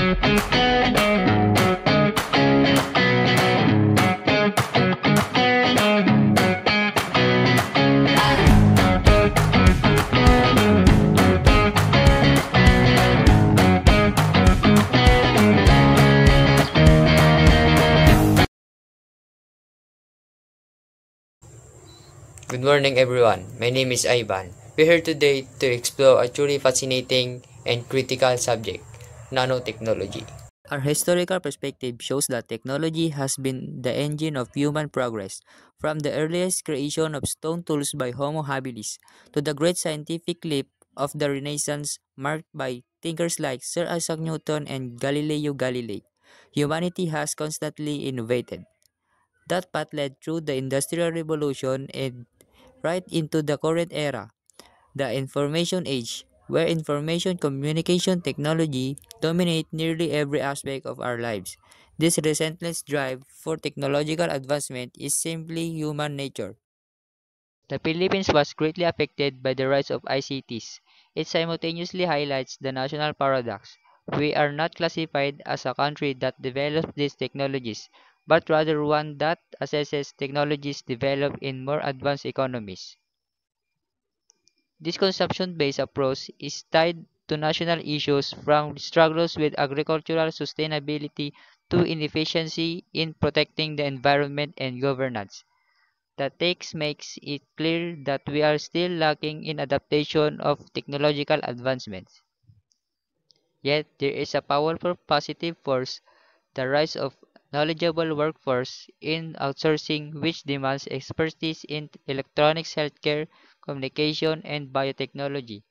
Good morning, everyone. My name is Ivan. We're here today to explore a truly fascinating and critical subject, nanotechnology. Our historical perspective shows that technology has been the engine of human progress, from the earliest creation of stone tools by Homo habilis to the great scientific leap of the Renaissance marked by thinkers like Sir Isaac Newton and Galileo Galilei. Humanity has constantly innovated. That path led through the Industrial Revolution and right into the current era, the information age, where information communication technology dominate nearly every aspect of our lives. This relentless drive for technological advancement is simply human nature. The Philippines was greatly affected by the rise of ICTs. It simultaneously highlights the national paradox. We are not classified as a country that develops these technologies, but rather one that assesses technologies developed in more advanced economies. This consumption-based approach is tied to national issues from struggles with agricultural sustainability to inefficiency in protecting the environment and governance. The text makes it clear that we are still lacking in adaptation of technological advancements. Yet there is a powerful positive force, the rise of knowledgeable workforce in outsourcing which demands expertise in electronics, healthcare, communication, and biotechnology.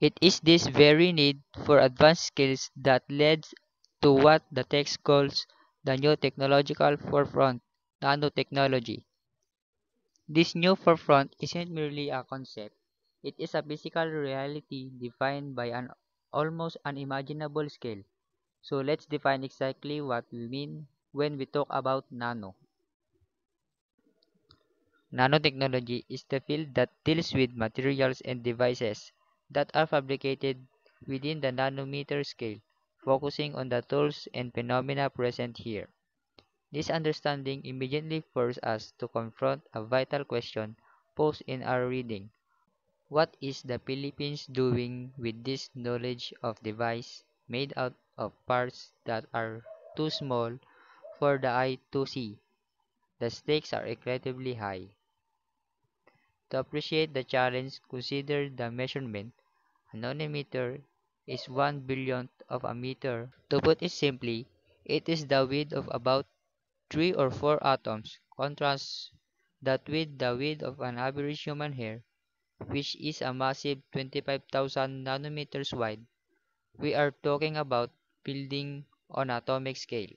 It is this very need for advanced skills that led to what the text calls the new technological forefront, nanotechnology. This new forefront isn't merely a concept, it is a physical reality defined by an almost unimaginable scale. So let's define exactly what we mean when we talk about nano. Nanotechnology is the field that deals with materials and devices that are fabricated within the nanometer scale, focusing on the tools and phenomena present here. This understanding immediately forces us to confront a vital question posed in our reading. What is the Philippines doing with this knowledge of device made out of parts that are too small for the eye to see? The stakes are incredibly high. To appreciate the challenge, consider the measurement. A nanometer is 1 billionth of a meter. To put it simply, it is the width of about 3 or 4 atoms. Contrast that with the width of an average human hair, which is a massive 25,000 nanometers wide. We are talking about building on atomic scale.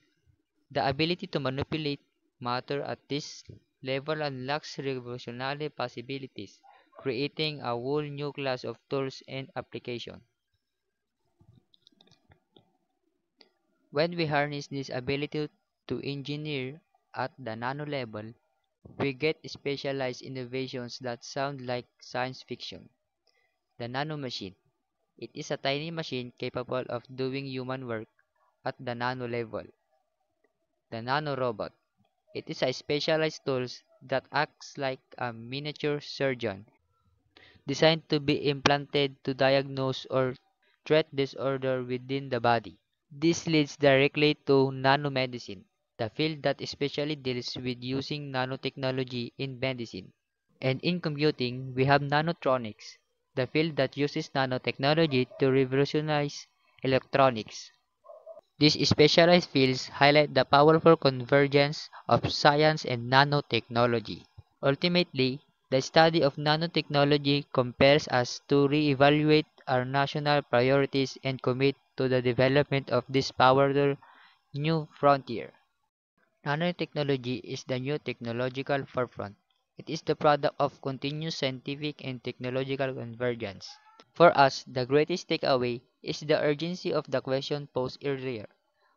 The ability to manipulate matter at this level unlocks revolutionary possibilities, creating a whole new class of tools and applications. When we harness this ability to engineer at the nano level, we get specialized innovations that sound like science fiction. The nano machine. It is a tiny machine capable of doing human work at the nano level. The nano robot. It is a specialized tool that acts like a miniature surgeon, designed to be implanted to diagnose or treat disorder within the body. This leads directly to nanomedicine, the field that especially deals with using nanotechnology in medicine. And in computing, we have nanotronics, the field that uses nanotechnology to revolutionize electronics. These specialized fields highlight the powerful convergence of science and nanotechnology. Ultimately, the study of nanotechnology compels us to re-evaluate our national priorities and commit to the development of this powerful new frontier. Nanotechnology is the new technological forefront. It is the product of continuous scientific and technological convergence. For us, the greatest takeaway is the urgency of the question posed earlier.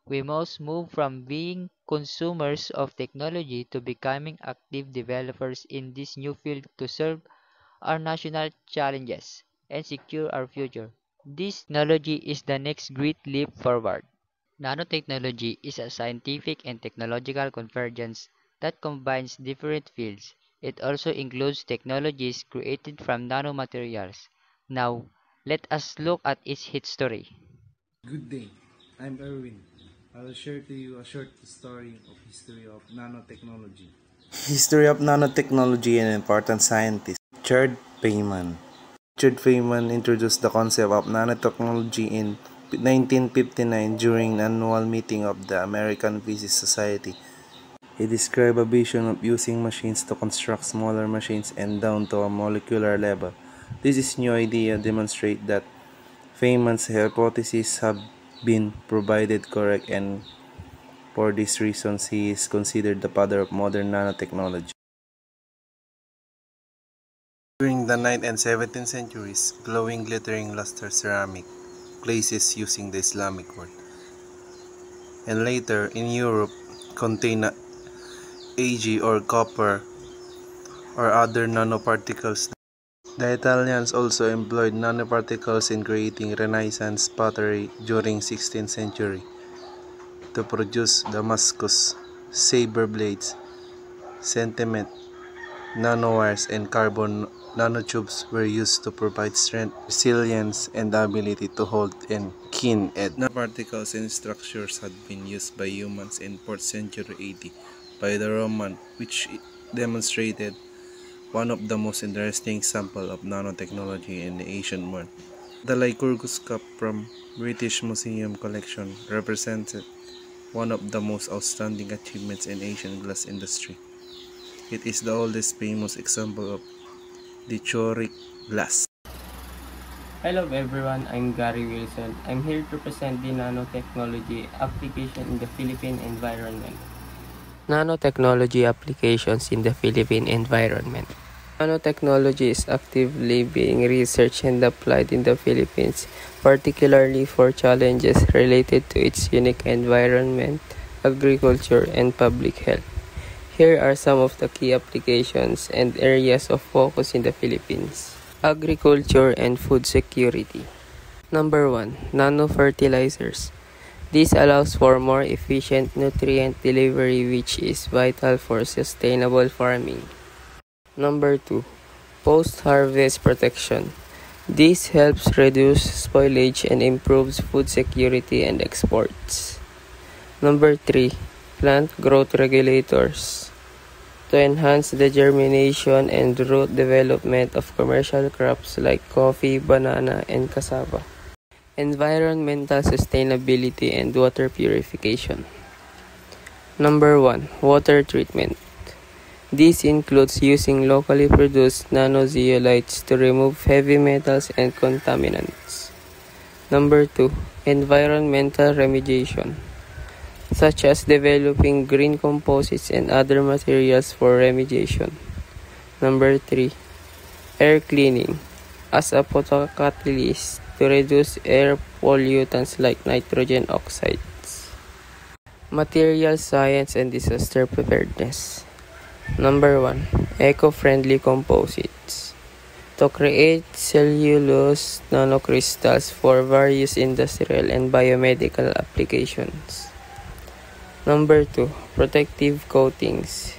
We must move from being consumers of technology to becoming active developers in this new field to serve our national challenges and secure our future. This technology is the next great leap forward. Nanotechnology is a scientific and technological convergence that combines different fields. It also includes technologies created from nanomaterials. Now, let us look at its history. Good day, I'm Erwin. I will share to you a short story of history of nanotechnology. History of nanotechnology and important scientists. Richard Feynman. Richard Feynman introduced the concept of nanotechnology in 1959 during an annual meeting of the American Physics Society. He described a vision of using machines to construct smaller machines and down to a molecular level. This new idea demonstrates that Feynman's hypotheses have been provided correct, and for these reasons he is considered the father of modern nanotechnology. During the 9th and 17th centuries, glowing glittering luster ceramic glazes using the Islamic world, and later in Europe contain Ag or copper or other nanoparticles. The Italians also employed nanoparticles in creating Renaissance pottery during 16th century to produce Damascus, saber blades, cement, nanowires, and carbon nanotubes were used to provide strength, resilience, and the ability to hold and keen edge. Nanoparticles and structures had been used by humans in 4th century AD by the Roman, which demonstrated one of the most interesting examples of nanotechnology in the ancient world. The Lycurgus cup from British Museum collection represented one of the most outstanding achievements in Asian glass industry. It is the oldest famous example of dichroic glass. Hello everyone, I'm Gary Wilson. I'm here to present the nanotechnology application in the Philippine environment. Nanotechnology applications in the Philippine environment. Nanotechnology is actively being researched and applied in the Philippines, particularly for challenges related to its unique environment, agriculture, and public health. Here are some of the key applications and areas of focus in the Philippines. Agriculture and food security. Number 1. Nanofertilizers. This allows for more efficient nutrient delivery, which is vital for sustainable farming. Number 2. Post-harvest protection. This helps reduce spoilage and improves food security and exports. Number 3. Plant growth regulators. To enhance the germination and root development of commercial crops like coffee, banana, and cassava. Environmental sustainability and water purification. Number 1. Water treatment. This includes using locally produced nanozeolites to remove heavy metals and contaminants. Number 2. Environmental remediation, such as developing green composites and other materials for remediation. Number 3. Air cleaning, as a photocatalyst to reduce air pollutants like nitrogen oxides. Material science and disaster preparedness. Number 1. Eco-friendly composites, to create cellulose nanocrystals for various industrial and biomedical applications. Number 2. Protective coatings,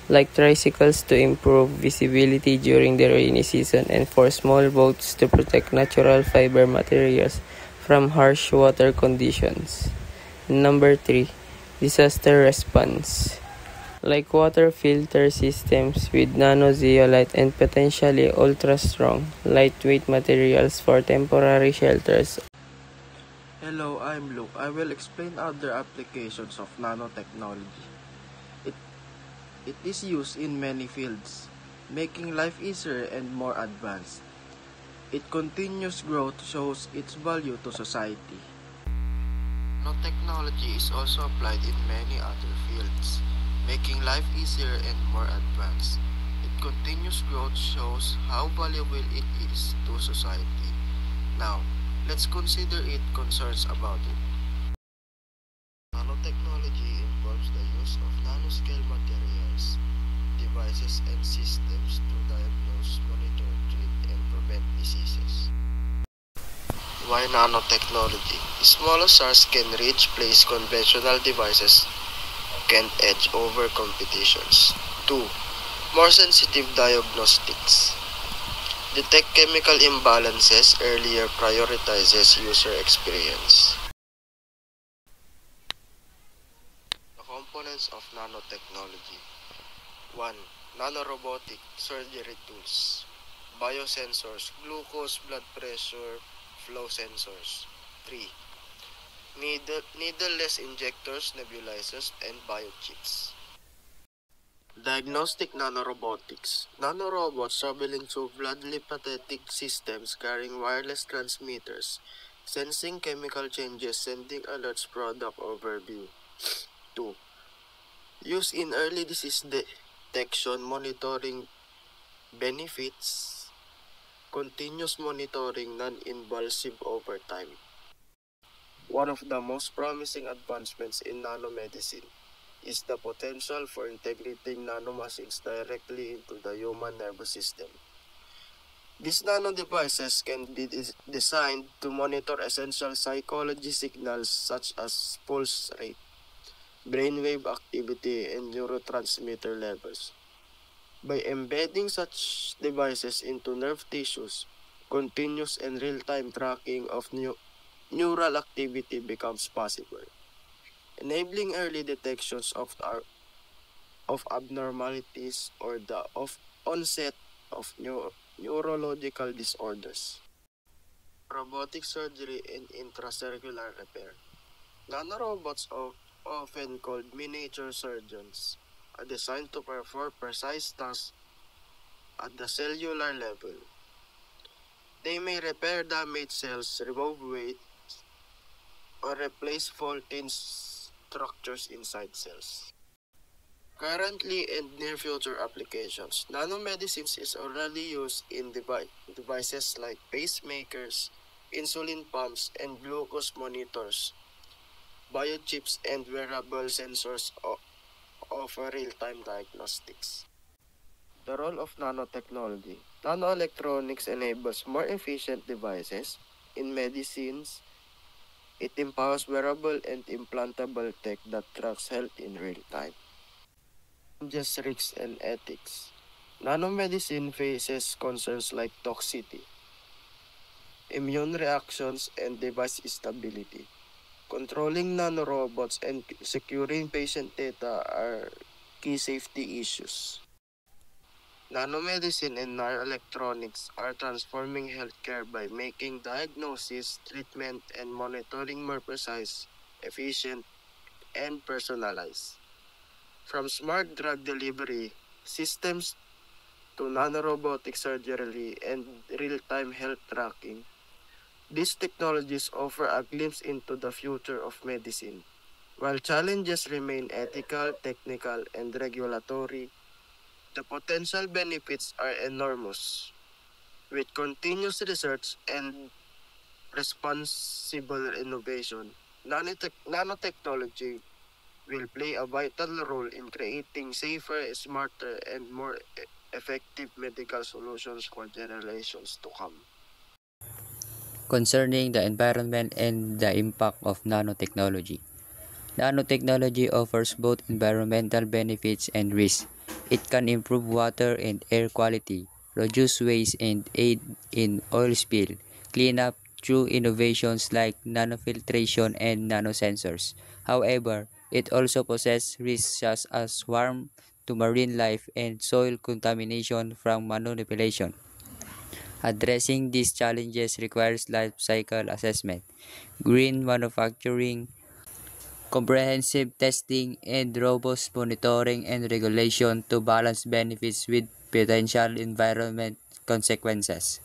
like tricycles to improve visibility during the rainy season and for small boats to protect natural fiber materials from harsh water conditions. Number 3. Disaster response, like water filter systems with nanozeolite and potentially ultra-strong, lightweight materials for temporary shelters. Hello, I'm Luke. I will explain other applications of nanotechnology. It, it is used in many fields, making life easier and more advanced. Its continuous growth shows its value to society. Nanotechnology is also applied in many other fields, making life easier and more advanced. Its continuous growth shows how valuable it is to society. Now, let's consider its concerns about it. Nanotechnology involves the use of nanoscale materials, devices, and systems to diagnose, monitor, treat, and prevent diseases. Why nanotechnology? Smaller stars can reach places conventional devices can't edge over competitions. 2. More sensitive diagnostics. Detect chemical imbalances earlier, prioritizes user experience. The components of nanotechnology. 1. Nanorobotic surgery tools. Biosensors, glucose, blood pressure, flow sensors. 3. Needleless injectors, nebulizers, and biochips. Diagnostic nanorobotics. Nanorobots traveling through blood lymphatic systems carrying wireless transmitters, sensing chemical changes, sending alerts, product overview. 2. Use in early disease detection, monitoring benefits, continuous monitoring, non-invasive over time. One of the most promising advancements in nanomedicine is the potential for integrating nanomachines directly into the human nervous system. These nanodevices can be designed to monitor essential psychology signals such as pulse rate, brainwave activity, and neurotransmitter levels. By embedding such devices into nerve tissues, continuous and real-time tracking of neural activity becomes possible, enabling early detections of abnormalities or the onset of neurological disorders. Robotic surgery and intracellular repair. Nanorobots, often called miniature surgeons, are designed to perform precise tasks at the cellular level. They may repair damaged cells, remove weight, or replace faulty structures inside cells. Currently and near future applications, nanomedicines is already used in devices like pacemakers, insulin pumps, and glucose monitors. Biochips and wearable sensors offer real-time diagnostics. The role of nanotechnology. Nanoelectronics enables more efficient devices. In medicines, it empowers wearable and implantable tech that tracks health in real time. Just risks and ethics. Nanomedicine faces concerns like toxicity, immune reactions, and device stability. Controlling nanorobots and securing patient data are key safety issues. Nanomedicine and nanoelectronics are transforming healthcare by making diagnosis, treatment, and monitoring more precise, efficient, and personalized. From smart drug delivery systems to nanorobotic surgery and real-time health tracking, these technologies offer a glimpse into the future of medicine. While challenges remain ethical, technical, and regulatory, the potential benefits are enormous. With continuous research and responsible innovation, nanotechnology will play a vital role in creating safer, smarter, and more effective medical solutions for generations to come. Concerning the environment and the impact of nanotechnology. Nanotechnology offers both environmental benefits and risks. It can improve water and air quality, reduce waste, and aid in oil spill cleanup through innovations like nanofiltration and nanosensors. However, it also possesses risks such as harm to marine life and soil contamination from manipulation. Addressing these challenges requires life cycle assessment, green manufacturing, comprehensive testing, and robust monitoring and regulation to balance benefits with potential environment consequences.